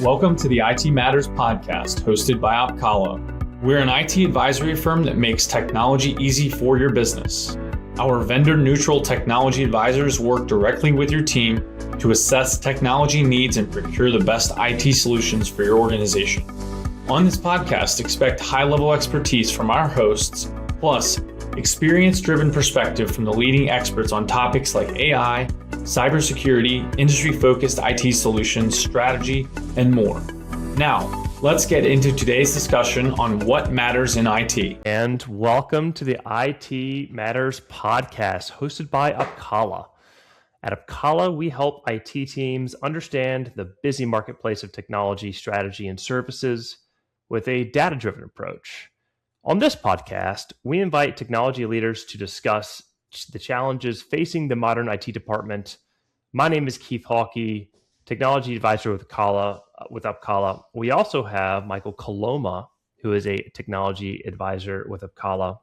Welcome to the IT Matters podcast, hosted by Opkalla. We're an IT advisory firm that makes technology easy for your business. Our vendor-neutral technology advisors work directly with your team to assess technology needs and procure the best IT solutions for your organization. On this podcast, expect high-level expertise from our hosts, plus experience-driven perspective from the leading experts on topics like AI, cybersecurity, industry-focused IT solutions, strategy, and more. Now, let's get into today's discussion on what matters in IT. And welcome to the IT Matters podcast, hosted by Opkalla. At Opkalla, we help IT teams understand the busy marketplace of technology, strategy, and services with a data-driven approach. On this podcast, we invite technology leaders to discuss the challenges facing the modern IT department. My name is Keith Hawkey, technology advisor with Opkalla. We also have Michael Coloma, who is a technology advisor with Opkalla.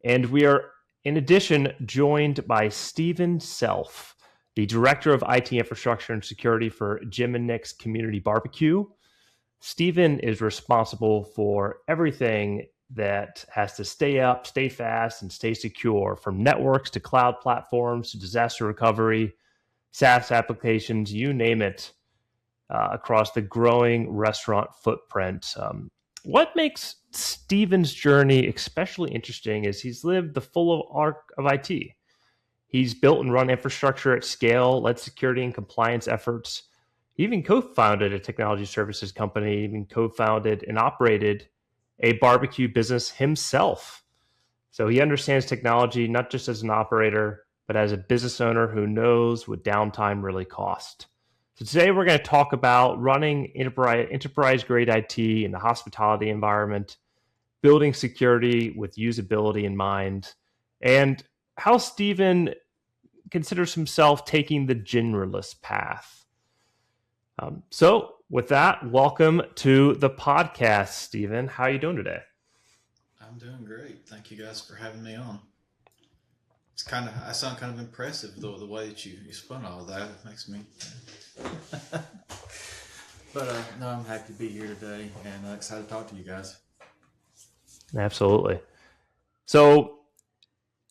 And we are, in addition, joined by Stephen Self, the director of IT infrastructure and security for Jim and Nick's Community Barbecue. Stephen is responsible for everything that has to stay up, stay fast, and stay secure, from networks to cloud platforms to disaster recovery, SaaS applications, you name it, across the growing restaurant footprint. What makes Stephen's journey especially interesting is he's lived the full arc of IT. He's built and run infrastructure at scale, led security and compliance efforts. He even co-founded a technology services company, even co-founded and operated a barbecue business himself. So he understands technology not just as an operator, but as a business owner who knows what downtime really costs. So today we're going to talk about running enterprise-grade IT in the hospitality environment, building security with usability in mind, and how Stephen considers himself taking the generalist path. So with that, welcome to the podcast, Stephen. How are you doing today? I'm doing great. Thank you guys for having me on. I sound kind of impressive the way that you spun all that. It makes me. But no, I'm happy to be here today and excited to talk to you guys. Absolutely. So,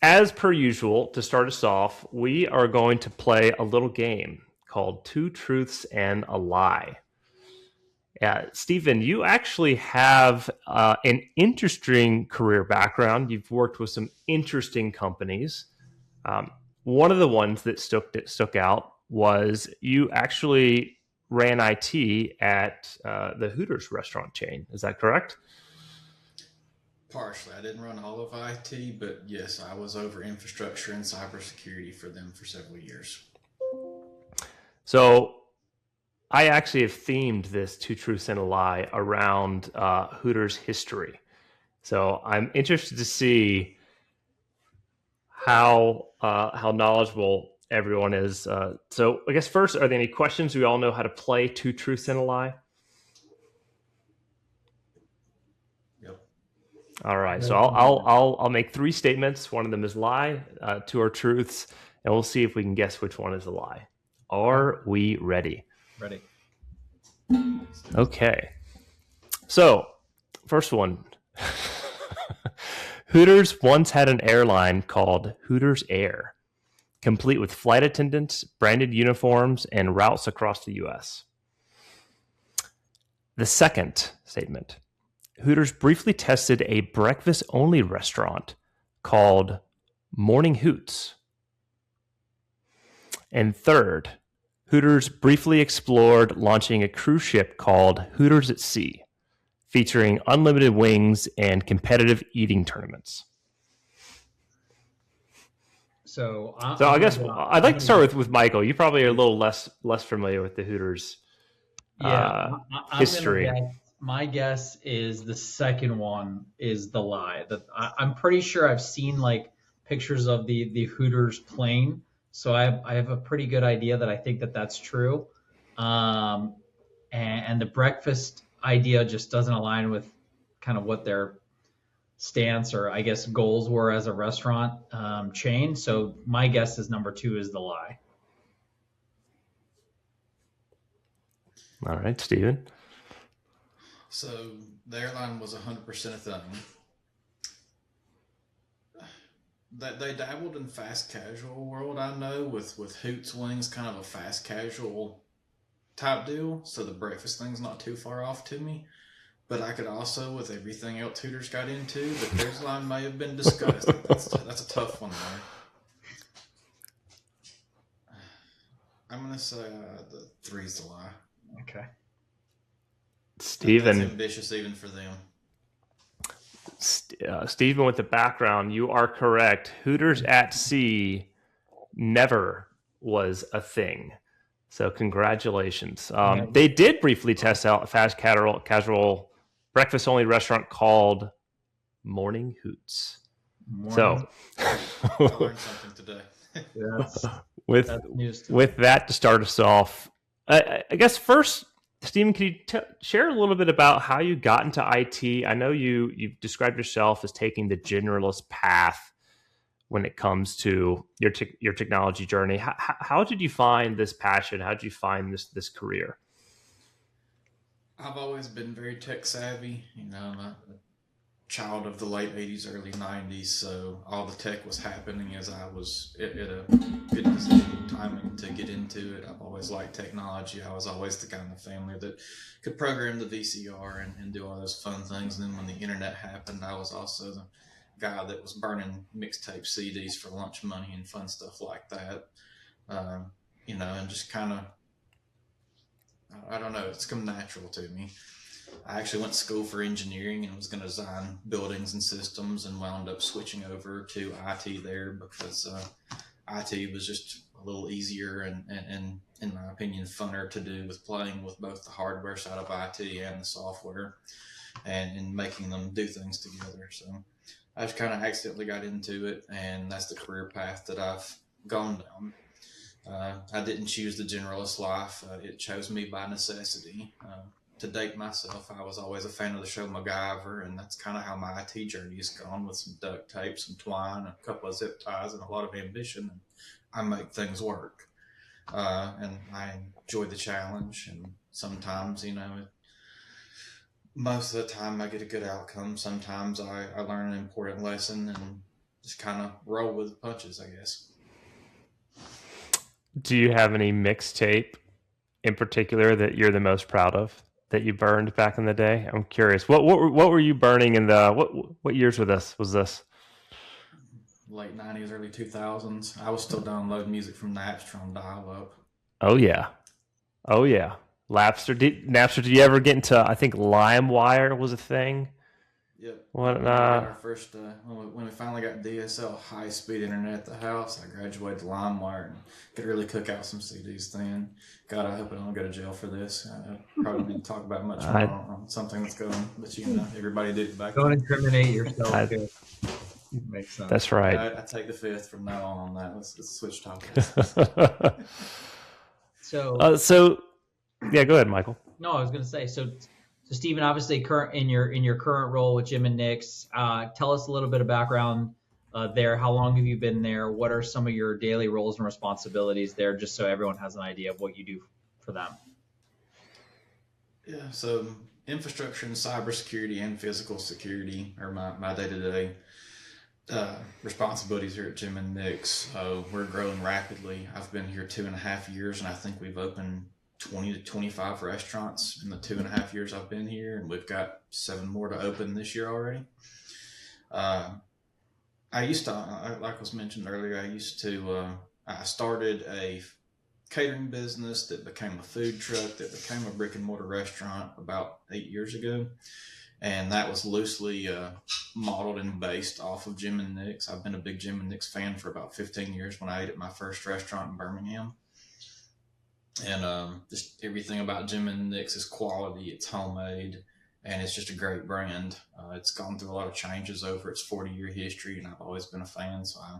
as per usual, to start us off, we are going to play a little game called Two Truths and a Lie. Stephen, you actually have an interesting career background. You've worked with some interesting companies. One of the ones that stuck out was you actually ran IT at the Hooters restaurant chain. Is that correct? Partially. I didn't run all of IT, but yes, I was over infrastructure and cybersecurity for them for several years. So I actually have themed this Two Truths and a Lie around Hooters history. So I'm interested to see how knowledgeable everyone is. So I guess first, are there any questions? We all know how to play Two Truths and a Lie? Yep. All right. So I'll make three statements. One of them is lie, two are truths, and we'll see if we can guess which one is a lie. Are we ready? Ready. Okay. So, first one. Hooters once had an airline called Hooters Air, complete with flight attendants, branded uniforms, and routes across the U.S. The second statement. Hooters briefly tested a breakfast-only restaurant called Morning Hoots. And third, Hooters briefly explored launching a cruise ship called Hooters at Sea, featuring unlimited wings and competitive eating tournaments. So I guess I'd like to start with Michael. You probably are a little less familiar with the Hooters history. My guess is the second one is the lie. I'm pretty sure I've seen like pictures of the Hooters plane. So I have a pretty good idea that I think that that's true. And the breakfast idea just doesn't align with kind of what their stance or I guess goals were as a restaurant chain. So my guess is number two is the lie. All right, Steven. So the airline was 100% a thing. That they dabbled in fast casual world, I know, with Hoots Wings, kind of a fast casual type deal. So the breakfast thing's not too far off to me. But I could also, with everything else Hooters got into, the cruise line may have been discussed. That's a tough one there. I'm gonna say the three's the lie. Okay. Steven. That's ambitious even for them. Steven, with the background, you are correct. Hooters at Sea never was a thing. So congratulations. They did briefly test out a fast casual breakfast only restaurant called Morning Hoots. So I learned something today. That's with news to with that to start us off, I guess first, Steven, can you share a little bit about how you got into IT? I know you've described yourself as taking the generalist path when it comes to your technology journey. How did you find this passion? How did you find this career? I've always been very tech savvy. I'm a child of the late 80s, early 90s, so all the tech was happening as I was at a good position timing to get into it. I've always liked technology. I was always the guy in the family that could program the VCR and do all those fun things. And then when the internet happened, I was also the guy that was burning mixtape CDs for lunch money and fun stuff like that. And just kind of, I don't know, it's come natural to me. I actually went to school for engineering and was going to design buildings and systems, and wound up switching over to IT there because IT was just a little easier and, in my opinion, funner to do, with playing with both the hardware side of IT and the software and making them do things together. So I just kind of accidentally got into it, and that's the career path that I've gone down. I didn't choose the generalist life. It chose me by necessity. To date myself, I was always a fan of the show MacGyver, and that's kind of how my IT journey has gone, with some duct tape, some twine, a couple of zip ties, and a lot of ambition. And I make things work. And I enjoy the challenge, and sometimes, most of the time I get a good outcome. Sometimes I learn an important lesson and just kind of roll with the punches, I guess. Do you have any mixtape in particular that you're the most proud of that you burned back in the day? I'm curious. What were you burning in the what years was this? Late 90s, early 2000s. I was still downloading music from Napster on dial-up. Oh yeah. Napster. Did you ever get into? I think LimeWire was a thing. Yep. What? When we got our first, when we finally got DSL high-speed internet at the house, I graduated to LimeWire and could really cook out some CDs then. God, I hope I don't go to jail for this. I probably need to talk about much more on something that's going, but everybody did it back then. Don't incriminate yourself. Makes sense. That's right. I take the fifth from now on that. Let's switch topics. So yeah, go ahead, Michael. No, I was going to say, so Stephen, obviously in your current role with Jim and Nick's, tell us a little bit of background there. How long have you been there? What are some of your daily roles and responsibilities there, just so everyone has an idea of what you do for them? Yeah, so infrastructure and cybersecurity and physical security are my day-to-day responsibilities here at Jim and Nick's. We're growing rapidly. I've been here 2.5 years, and I think we've opened 20 to 25 restaurants in the 2.5 years I've been here, and we've got 7 more to open this year already. I used to, like was mentioned earlier, I started a catering business that became a food truck that became a brick and mortar restaurant about 8 years ago. And that was loosely modeled and based off of Jim and Nick's. I've been a big Jim and Nick's fan for about 15 years when I ate at my first restaurant in Birmingham. And just everything about Jim and Nick's is quality, it's homemade, and it's just a great brand. It's gone through a lot of changes over its 40-year history, and I've always been a fan, so I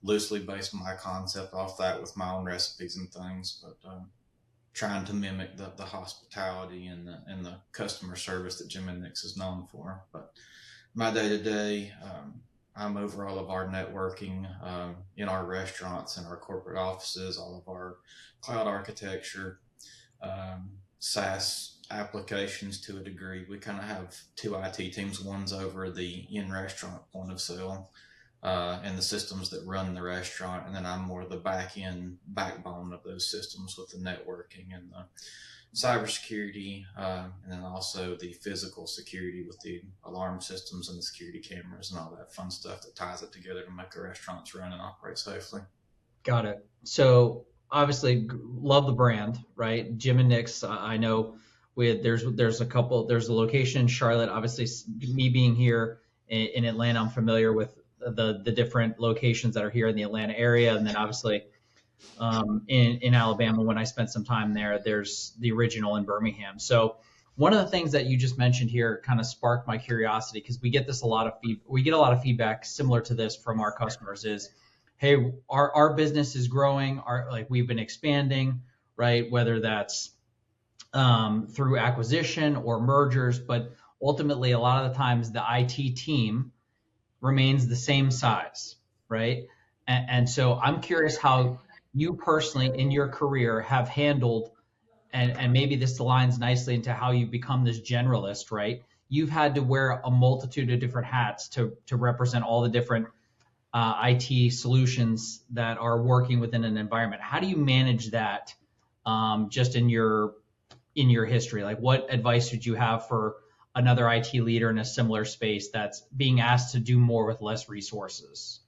loosely based my concept off that with my own recipes and things, but trying to mimic the hospitality and the customer service that Jim and Nick's is known for. But my day-to-day, I'm over all of our networking in our restaurants and our corporate offices, all of our cloud architecture, SaaS applications to a degree. We kind of have two IT teams. One's over the in-restaurant point of sale and the systems that run the restaurant, and then I'm more the back-end backbone of those systems with the networking and the cybersecurity, and then also the physical security with the alarm systems and the security cameras and all that fun stuff that ties it together to make the restaurants run and operate safely. Got it. So obviously love the brand, right? Jim and Nick's. I know there's a couple. There's a location in Charlotte. Obviously, me being here in Atlanta, I'm familiar with the different locations that are here in the Atlanta area, and then obviously in Alabama when I spent some time there. There's the original in Birmingham. So one of the things that you just mentioned here kind of sparked my curiosity, because we get a lot of feedback similar to this from our customers is, hey, our business is growing, we've been expanding, right? Whether that's through acquisition or mergers, but ultimately a lot of the times the IT team remains the same size, right? And so I'm curious how you personally in your career have handled, and maybe this aligns nicely into how you become this generalist, right? You've had to wear a multitude of different hats to represent all the different IT solutions that are working within an environment. How do you manage that just in your history? Like, what advice would you have for another IT leader in a similar space that's being asked to do more with less resources?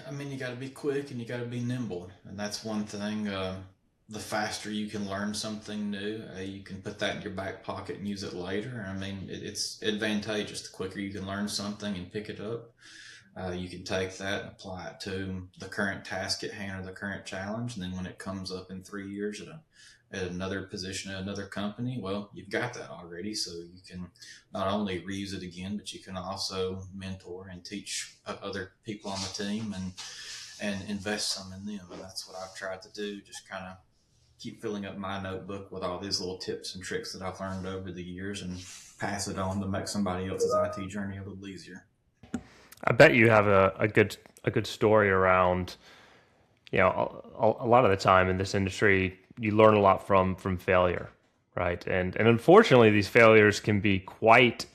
I mean, you got to be quick and you got to be nimble, and that's one thing. The faster you can learn something new, you can put that in your back pocket and use it later. I mean, it's advantageous. The quicker you can learn something and pick it up, you can take that and apply it to the current task at hand or the current challenge. And then when it comes up in 3 years at another position at another company, well, you've got that already. So you can not only reuse it again, but you can also mentor and teach other people on the team and invest some in them. And that's what I've tried to do, just kind of keep filling up my notebook with all these little tips and tricks that I've learned over the years and pass it on to make somebody else's IT journey a little easier. I bet you have a good story around, a lot of the time in this industry, you learn a lot from failure, right? And unfortunately, these failures can be quite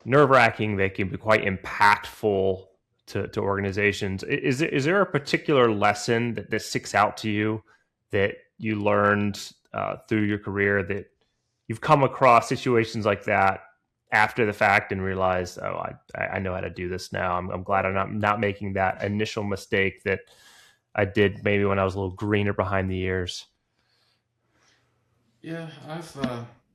nerve-wracking. They can be quite impactful to organizations. Is there a particular lesson that sticks out to you that you learned through your career, that you've come across situations like that after the fact and realized, oh, I know how to do this now. I'm glad I'm not making that initial mistake that I did maybe when I was a little greener behind the ears? Yeah, I've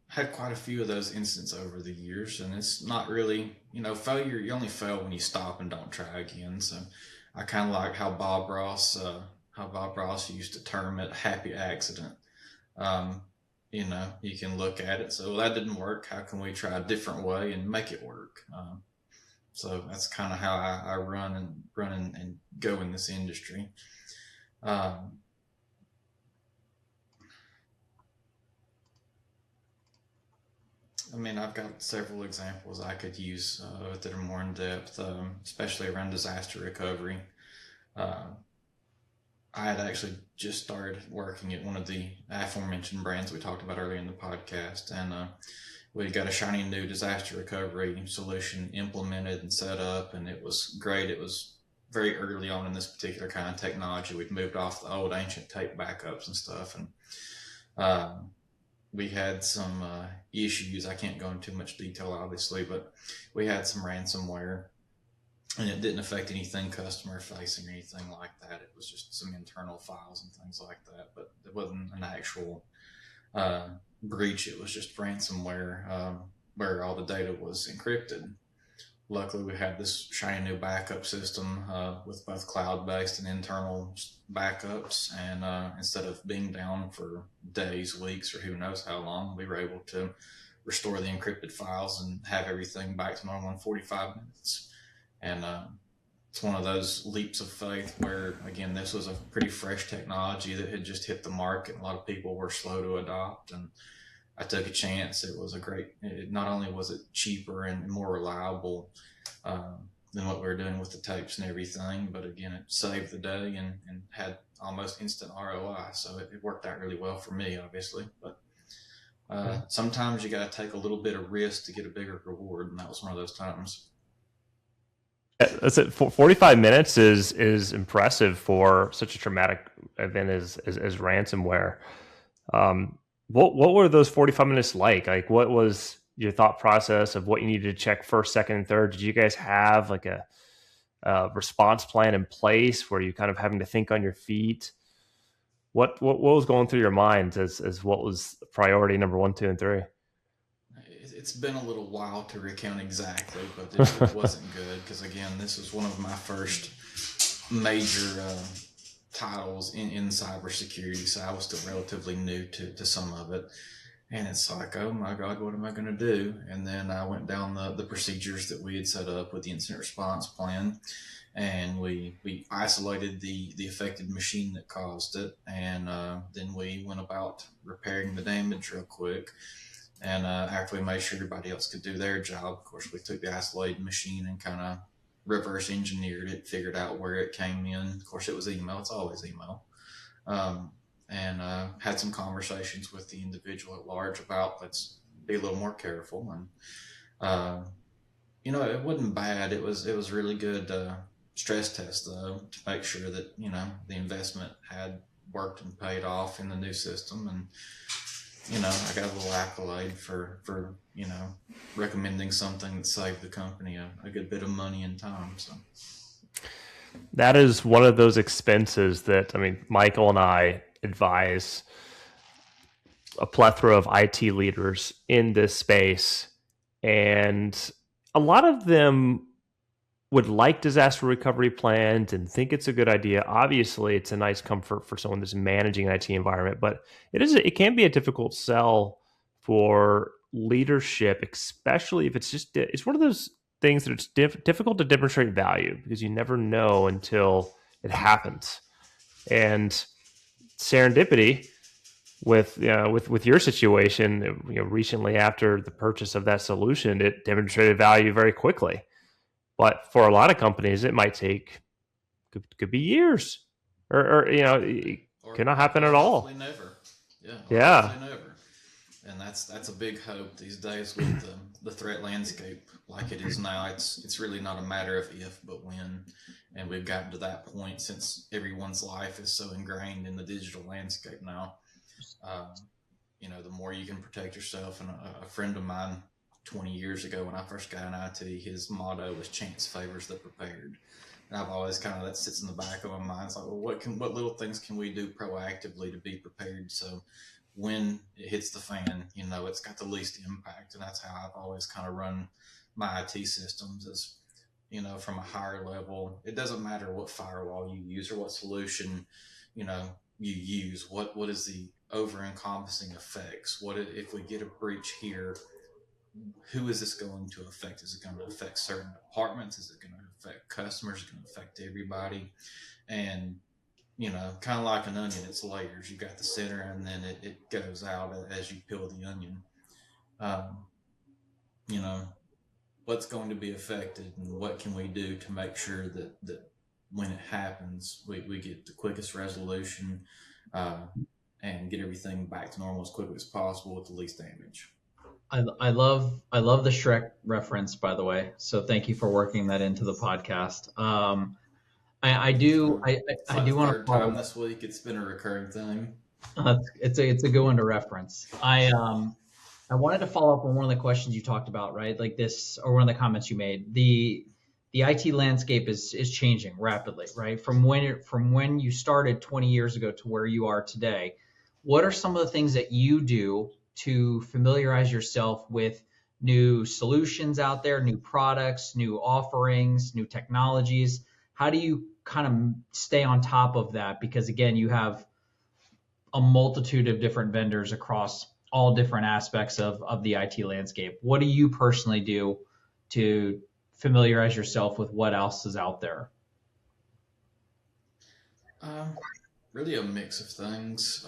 had quite a few of those instances over the years, and it's not really, failure. You only fail when you stop and don't try again. So I kind of like how Bob Ross used to term it happy accident. Um, you can look at it. So well, that didn't work. How can we try a different way and make it work? So that's kind of how I run and go in this industry. Um, I mean, I've got several examples I could use that are more in depth, especially around disaster recovery. Uh, I had actually just started working at one of the aforementioned brands we talked about earlier in the podcast, and we got a shiny new disaster recovery solution implemented and set up, and it was great. It was very early on in this particular kind of technology. We'd moved off the old ancient tape backups and stuff, and we had some issues. I can't go into too much detail, obviously, but we had some ransomware, and it didn't affect anything customer facing or anything like that. It was just some internal files and things like that, but it wasn't an actual breach. It was just ransomware where all the data was encrypted. Luckily, we had this shiny new backup system with both cloud-based and internal backups. And instead of being down for days, weeks, or who knows how long, we were able to restore the encrypted files and have everything back to normal in 45 minutes. And it's one of those leaps of faith where, again, this was a pretty fresh technology that had just hit the market. A lot of people were slow to adopt, and I took a chance. It was not only was it cheaper and more reliable, than what we were doing with the tapes and everything. But again, it saved the day and had almost instant ROI. So it worked out really well for me, obviously. But sometimes you got to take a little bit of risk to get a bigger reward, and that was one of those times. That's it. 45 minutes is impressive for such a traumatic event as ransomware. What were those 45 minutes like? Like, what was your thought process of what you needed to check first, second, and third? Did you guys have like a response plan in place where you kind of having to think on your feet? What was going through your minds as what was priority number 1, 2, and 3? It's been a little while to recount exactly, but it wasn't good because, again, this was one of my first major titles in cybersecurity, so I was still relatively new to some of it. And it's like, oh my God, what am I going to do? And then I went down the procedures that we had set up with the incident response plan, and we isolated the affected machine that caused it, and then we went about repairing the damage real quick. And after we made sure everybody else could do their job, of course, we took the isolated machine and kind of reverse engineered it, figured out where it came in. Of course, it was email. It's always email. And had some conversations with the individual at large about let's be a little more careful. And, it wasn't bad. It was really good stress test, though, to make sure that, the investment had worked and paid off in the new system. And I got a little accolade for recommending something that saved the company a good bit of money and time. So that is one of those expenses that, Michael and I advise a plethora of IT leaders in this space, and a lot of them would like disaster recovery plans and think it's a good idea. Obviously, it's a nice comfort for someone that's managing an IT environment, but it can be a difficult sell for leadership, especially if it's one of those things that it's difficult to demonstrate value because you never know until it happens. And serendipity with your situation, recently after the purchase of that solution, it demonstrated value very quickly. But for a lot of companies, it might take could be years, or it could not happen at all. Never. Yeah. Never. And that's a big hope these days with the threat landscape like it is now. It's really not a matter of if, but when. And we've gotten to that point since everyone's life is so ingrained in the digital landscape now. The more you can protect yourself. And a friend of mine 20 years ago when I first got in IT, his motto was chance favors the prepared. And I've always that sits in the back of my mind. It's like, well, what little things can we do proactively to be prepared? So when it hits the fan, it's got the least impact. And that's how I've always run my IT systems is, from a higher level. It doesn't matter what firewall you use or what solution, you use. What is the over encompassing effects? What if we get a breach here? Who is this going to affect? Is it going to affect certain departments? Is it going to affect customers? Is it going to affect everybody? And, kind of like an onion, it's layers. You've got the center and then it goes out as you peel the onion. What's going to be affected and what can we do to make sure that when it happens, we get the quickest resolution and get everything back to normal as quickly as possible with the least damage. I love the Shrek reference, by the way. So thank you for working that into the podcast. I do want to follow this week. It's been a recurring thing. It's a good one to reference. I wanted to follow up on one of the questions you talked about, right? Like this, or one of the comments you made. The IT landscape is changing rapidly, right? From when you started 20 years ago to where you are today. What are some of the things that you do to familiarize yourself with new solutions out there, new products, new offerings, new technologies? How do you kind of stay on top of that? Because again, you have a multitude of different vendors across all different aspects of the IT landscape. What do you personally do to familiarize yourself with what else is out there? Really a mix of things.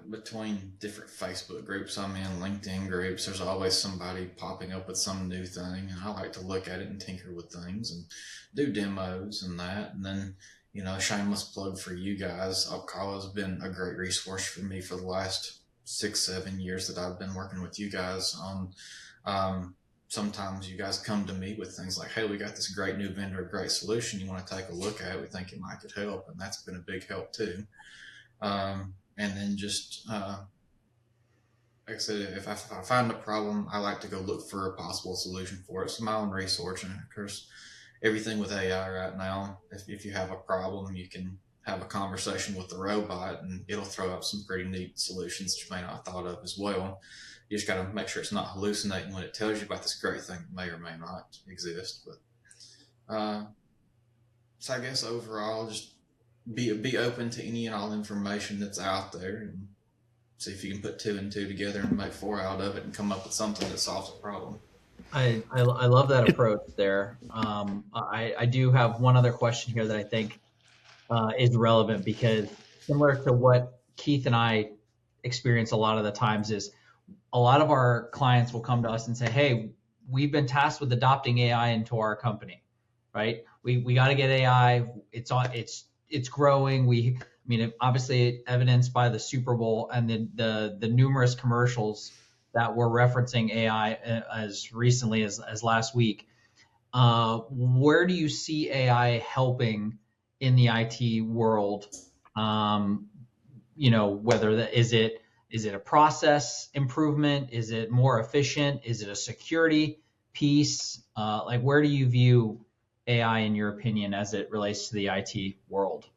between different Facebook groups I'm in, LinkedIn groups, there's always somebody popping up with some new thing, and I like to look at it and tinker with things and do demos and that. And then, shameless plug for you guys. Opkalla has been a great resource for me for the last 6-7 years that I've been working with you guys on. Sometimes you guys come to me with things like, hey, we got this great new vendor, great solution. You want to take a look at it? We think it might could help. And that's been a big help too. And then just, like I said, if I find a problem, I like to go look for a possible solution for it. It's my own resource. And of course, everything with AI right now, if you have a problem, you can have a conversation with the robot and it'll throw up some pretty neat solutions that you may not have thought of as well. You just got to make sure it's not hallucinating when it tells you about this great thing that may or may not exist. But so I guess overall, just be open to any and all information that's out there and see if you can put 2 and 2 together and make 4 out of it and come up with something that solves a problem. I love that approach there. I do have one other question here that I think is relevant, because similar to what Keith and I experience a lot of the times is a lot of our clients will come to us and say, hey, we've been tasked with adopting AI into our company, right? We got to get AI. It's growing. Obviously evidenced by the Super Bowl and the numerous commercials that were referencing AI as recently as last week. Where do you see AI helping in the IT world? Whether is it a process improvement? Is it more efficient? Is it a security piece? Where do you view AI, in your opinion, as it relates to the IT world?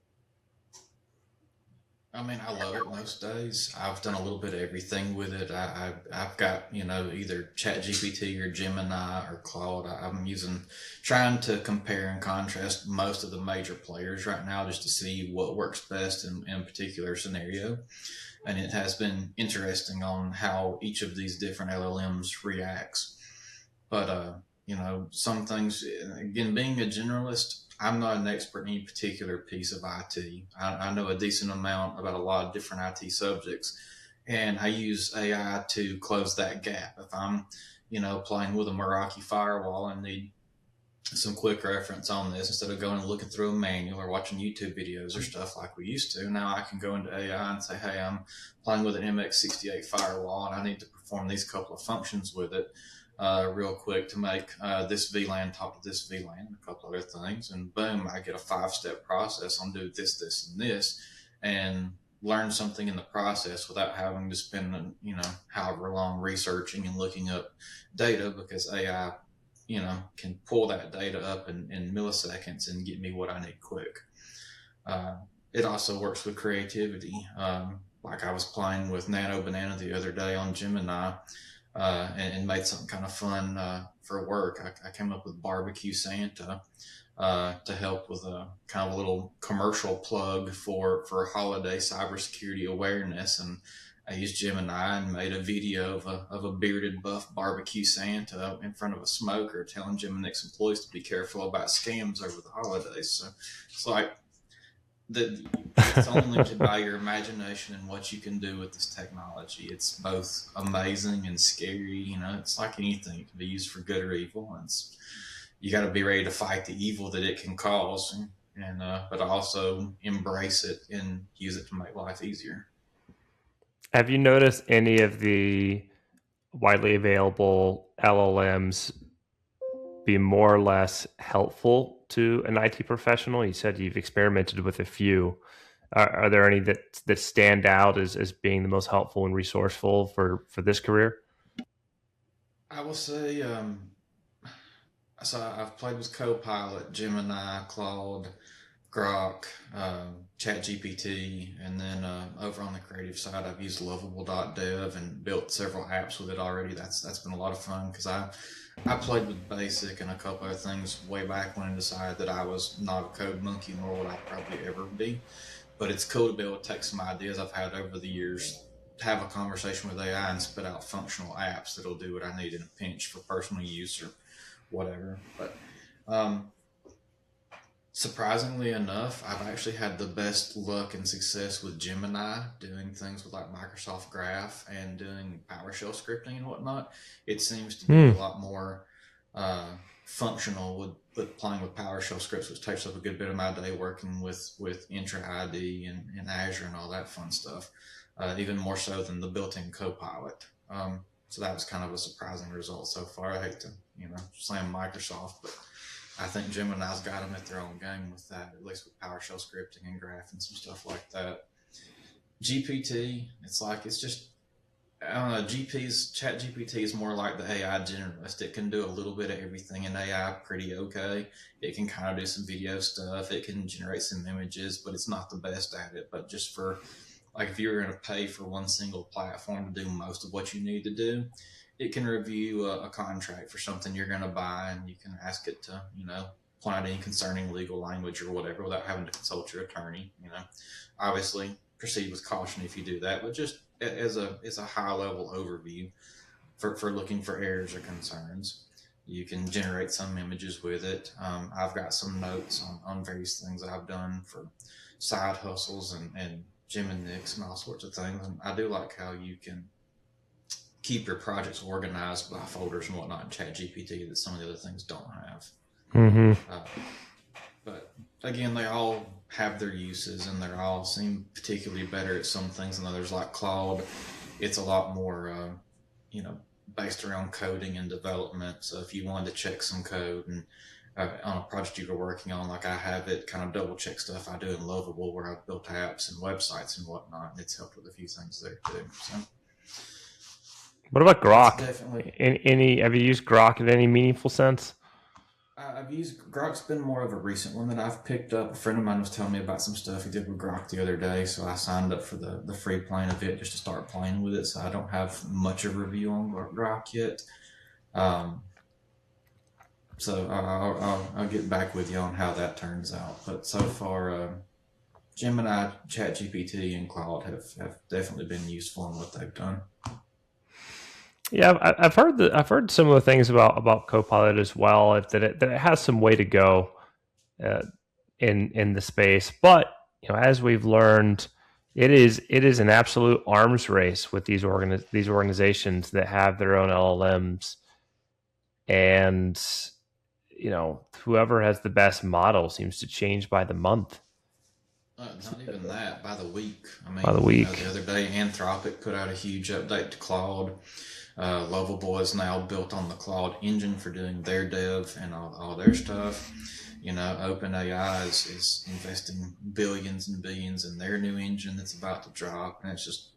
I love it most days. I've done a little bit of everything with it. I've got, either ChatGPT or Gemini or Claude. I'm trying to compare and contrast most of the major players right now just to see what works best in a particular scenario. And it has been interesting on how each of these different LLMs reacts. But, some things, again, being a generalist, I'm not an expert in any particular piece of IT. I know a decent amount about a lot of different IT subjects, and I use AI to close that gap. If I'm, playing with a Meraki firewall and need some quick reference on this, instead of going and looking through a manual or watching YouTube videos or stuff like we used to, now I can go into AI and say, hey, I'm playing with an MX68 firewall and I need to perform these couple of functions with it. Real quick to make this VLAN talk to this VLAN and a couple other things, and boom, I get a 5-step process on do this, this, and this, and learn something in the process without having to spend however long researching and looking up data, because AI can pull that data up in milliseconds and get me what I need quick. It also works with creativity. Like I was playing with Nano Banana the other day on Gemini, and made something kind of fun for work. I came up with Barbecue Santa to help with a kind of a little commercial plug for holiday cybersecurity awareness. And I used Gemini and made a video of a bearded buff barbecue Santa in front of a smoker telling Gemini's employees to be careful about scams over the holidays. So it's like it's only limited by your imagination and what you can do with this technology. It's both amazing and scary. It's like anything. It can be used for good or evil. And you got to be ready to fight the evil that it can cause, but also embrace it and use it to make life easier. Have you noticed any of the widely available LLMs be more or less helpful to an IT professional? You said you've experimented with a few. Are there any that stand out as being the most helpful and resourceful for this career? I will say, so I've played with Copilot, Gemini, Claude, Grok, ChatGPT, and then over on the creative side, I've used Lovable.dev and built several apps with it already. That's been a lot of fun, because I played with Basic and a couple other things way back when I decided that I was not a code monkey, nor would I probably ever be. But it's cool to be able to take some ideas I've had over the years, have a conversation with AI, and spit out functional apps that'll do what I need in a pinch for personal use or whatever. But Surprisingly enough, I've actually had the best luck and success with Gemini doing things with like Microsoft Graph and doing PowerShell scripting and whatnot. It seems to be Hmm. a lot more uh, functional with playing with PowerShell scripts, which takes up a good bit of my day working with Entra ID and Azure and all that fun stuff, even more so than the built-in Copilot. So that was kind of a surprising result so far. I hate to slam Microsoft, but I think Gemini's got them at their own game with that, at least with PowerShell scripting and graph and some stuff like that. GPT, it's just, I don't know, Chat GPT is more like the AI generalist. It can do a little bit of everything in AI pretty okay. It can kind of do some video stuff. It can generate some images, but it's not the best at it. But just for, like, if you were going to pay for one single platform to do most of what you need to do, it can review a contract for something you're going to buy, and you can ask it to, point out any concerning legal language or whatever without having to consult your attorney. Obviously proceed with caution if you do that, but just as a high level overview for looking for errors or concerns. You can generate some images with it. I've got some notes on various things that I've done for side hustles and Jim and Nick's and all sorts of things. And I do like how you can keep your projects organized by folders and whatnot in ChatGPT that some of the other things don't have. Mm-hmm. But again, they all have their uses, and they all seem particularly better at some things than others. Like Claude, it's a lot more, based around coding and development. So if you wanted to check some code and on a project you were working on, like I have it kind of double check stuff I do in Lovable, where I've built apps and websites and whatnot. And it's helped with a few things there too. So What about Grok? definitely. Have you used Grok in any meaningful sense? I've used Grok's been more of a recent one that I've picked up. A friend of mine was telling me about some stuff he did with Grok the other day, so I signed up for the free plan of it just to start playing with it. So I don't have much of a review on Grok yet. So I'll get back with you on how that turns out. But so far, Gemini, ChatGPT, and Claude have definitely been useful in what they've done. Yeah, I've heard similar things about Copilot as well. That it has some way to go in the space, but as we've learned, it is an absolute arms race with these organizations that have their own LLMs, and whoever has the best model seems to change by the month. Not even that, by the week. I mean, By the week. the other day, Anthropic put out a huge update to Claude. Lovable is now built on the Claude engine for doing their dev and all their stuff. OpenAI is investing billions and billions in their new engine that's about to drop, and it's just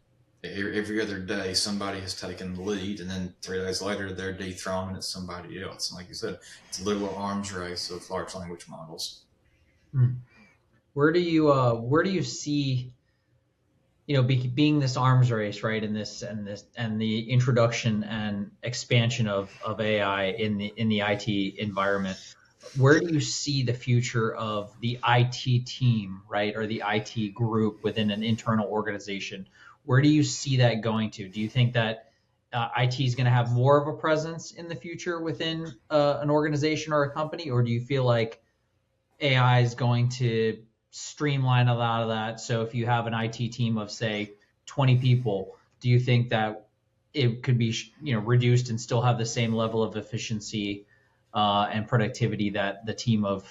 every other day somebody has taken the lead, and then 3 days later they're dethroning it somebody else. And like you said, it's a little arms race of large language models. Where do you see, being this arms race, right, and the introduction and expansion of AI in the IT environment? Where do you see the future of the IT team, right, or the IT group within an internal organization? Where do you see that going to? Do you think that IT is going to have more of a presence in the future within an organization or a company, or do you feel like AI is going to streamline a lot of that? So if you have an IT team of, say, 20 people, do you think that it could be reduced and still have the same level of efficiency and productivity that the team of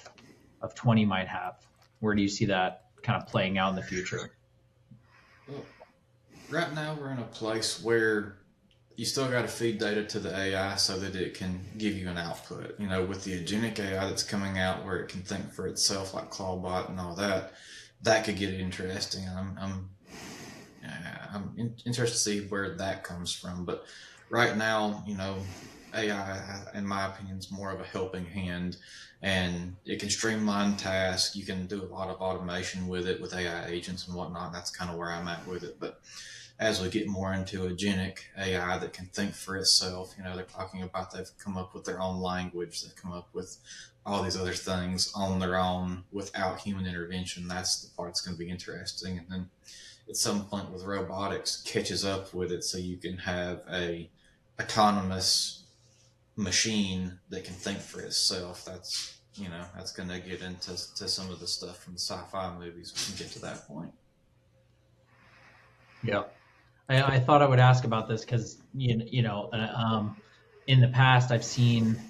20 might have? Where do you see that kind of playing out in the future? Well, right now we're in a place where you still got to feed data to the AI so that it can give you an output. With the agentic AI that's coming out, where it can think for itself, like Clawbot and all that, that could get interesting. I'm interested to see where that comes from. But right now, AI, in my opinion, is more of a helping hand, and it can streamline tasks. You can do a lot of automation with it, with AI agents and whatnot. That's kind of where I'm at with it. But as we get more into agentic AI that can think for itself, they're talking about they've come up with their own language, they've come up with all these other things on their own without human intervention. That's the part that's going to be interesting. And then at some point with robotics catches up with it, so you can have a autonomous machine that can think for itself. that's going to get into some of the stuff from the sci-fi movies when we get to that point. Yeah. I thought I would ask about this because in the past I've seen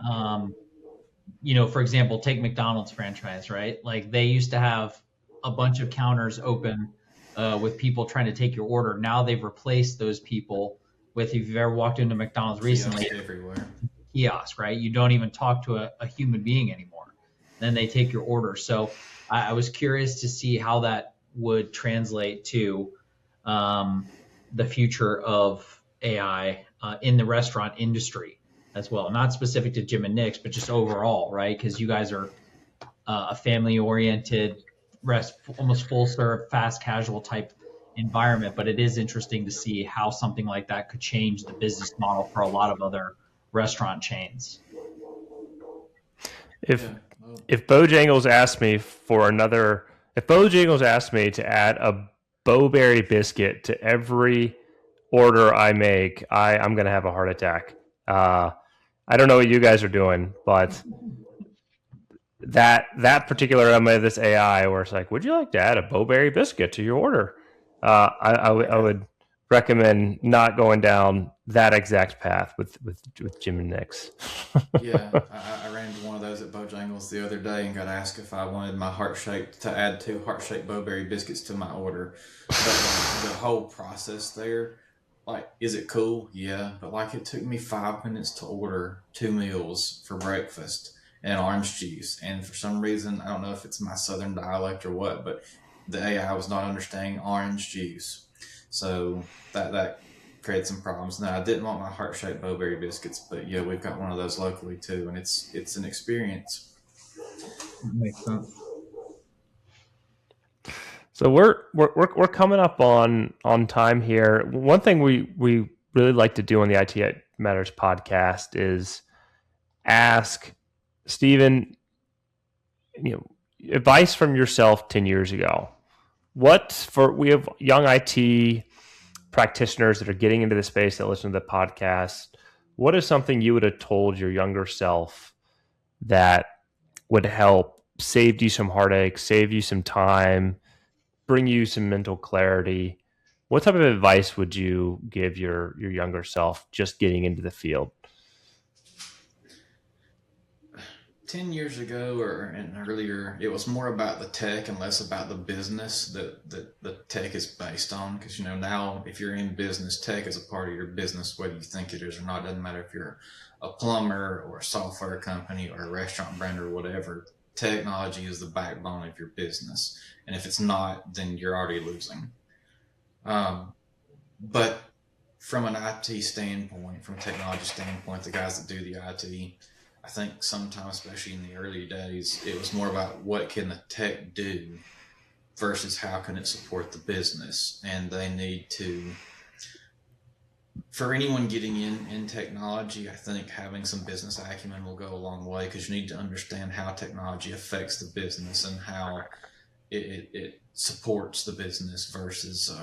for example, take McDonald's franchise, right? Like they used to have a bunch of counters open with people trying to take your order. Now they've replaced those people with, if you've ever walked into McDonald's recently, everywhere. Kiosk, right? You don't even talk to a human being anymore. Then they take your order. So I was curious to see how that would translate to the future of AI in the restaurant industry as well. Not specific to Jim and Nick's, but just overall, right? Because you guys are a family-oriented, almost full-serve, fast casual type environment. But it is interesting to see how something like that could change the business model for a lot of other restaurant chains. If Bojangles asked me to add a Bowberry biscuit to every order I make, I'm going to have a heart attack. I don't know what you guys are doing, but that particular element of this AI, where it's like, would you like to add a Bowberry biscuit to your order? I would recommend not going down that exact path with Jim and Nick's. Yeah, I ran into one of those at Bojangles the other day and got asked if I wanted my to add 2 heart-shaped Bowberry biscuits to my order. But the whole process there, like, is it cool? Yeah, but like it took me 5 minutes to order 2 meals for breakfast and orange juice. And for some reason, I don't know if it's my southern dialect or what, but the AI was not understanding orange juice. So that created some problems. Now, I didn't want my heart-shaped Bowberry biscuits, but yeah, we've got one of those locally too, and it's an experience. Makes sense. So we're coming up on time here. One thing we really like to do on the IT Matters podcast is ask Stephen, advice from yourself 10 years ago. We have young IT practitioners that are getting into the space that listen to the podcast. What is something you would have told your younger self that would help save you some heartache, save you some time, bring you some mental clarity? What type of advice would you give your younger self just getting into the field? 10 years ago and earlier, it was more about the tech and less about the business that the tech is based on. Because, now if you're in business, tech is a part of your business, whether you think it is or not. It doesn't matter if you're a plumber or a software company or a restaurant brand or whatever. Technology is the backbone of your business. And if it's not, then you're already losing. But from an IT standpoint, from a technology standpoint, the guys that do the IT, I think sometimes, especially in the early days, it was more about what can the tech do versus how can it support the business. And they need to, for anyone getting in technology, I think having some business acumen will go a long way, because you need to understand how technology affects the business and how it supports the business versus,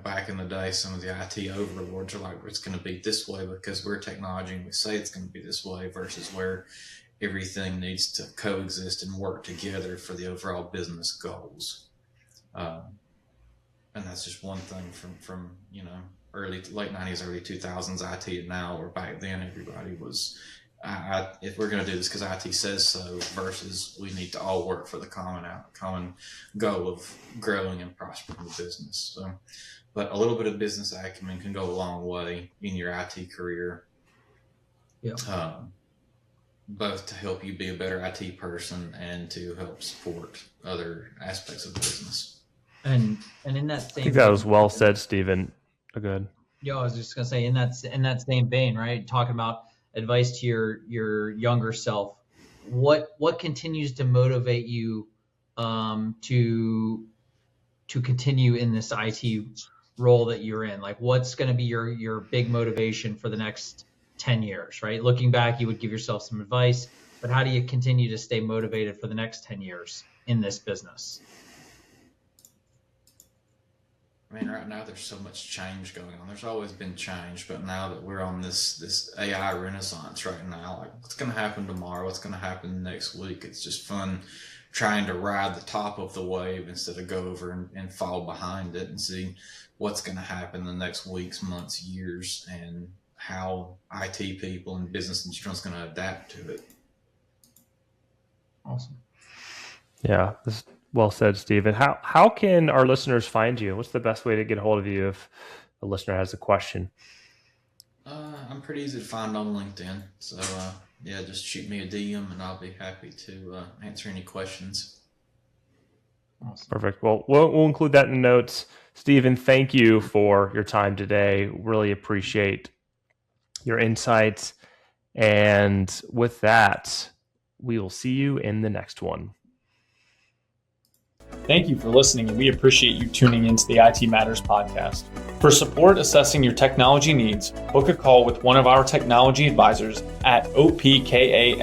back in the day, some of the IT overlords are like, it's going to be this way because we're technology and we say it's going to be this way, versus where everything needs to coexist and work together for the overall business goals. And that's just one thing from late 90s, early 2000s IT and now, or back then everybody was, if we're going to do this because IT says so, versus we need to all work for the common goal of growing and prospering the business. So, but a little bit of business acumen can go a long way in your IT career. Yeah. Both to help you be a better IT person and to help support other aspects of the business. And in that same, I think that was well said, Stephen. Good. Yeah, I was just gonna say in that same vein, right? Talking about advice to your younger self. What continues to motivate you to continue in this IT role that you're in? Like, what's going to be your big motivation for the next 10 years, right? Looking back, you would give yourself some advice, but how do you continue to stay motivated for the next 10 years in this business? I mean, right now there's so much change going on. There's always been change, but now that we're on this AI renaissance right now, like what's going to happen tomorrow? What's going to happen next week? It's just fun trying to ride the top of the wave instead of go over and fall behind it and see what's going to happen the next weeks, months, years, and how IT people and business in general is going to adapt to it. Awesome. Yeah, well said, Stephen. How can our listeners find you? What's the best way to get a hold of you if a listener has a question? I'm pretty easy to find on LinkedIn. So, yeah, just shoot me a DM and I'll be happy to answer any questions. Awesome. Perfect. Well, we'll include that in the notes. Stephen, thank you for your time today. Really appreciate your insights. And with that, we will see you in the next one. Thank you for listening, and we appreciate you tuning into the IT Matters podcast. For support assessing your technology needs, book a call with one of our technology advisors at opkalla.com.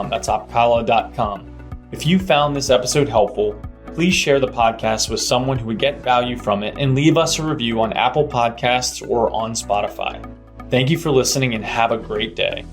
That's opkalla.com. If you found this episode helpful, please share the podcast with someone who would get value from it and leave us a review on Apple Podcasts or on Spotify. Thank you for listening and have a great day.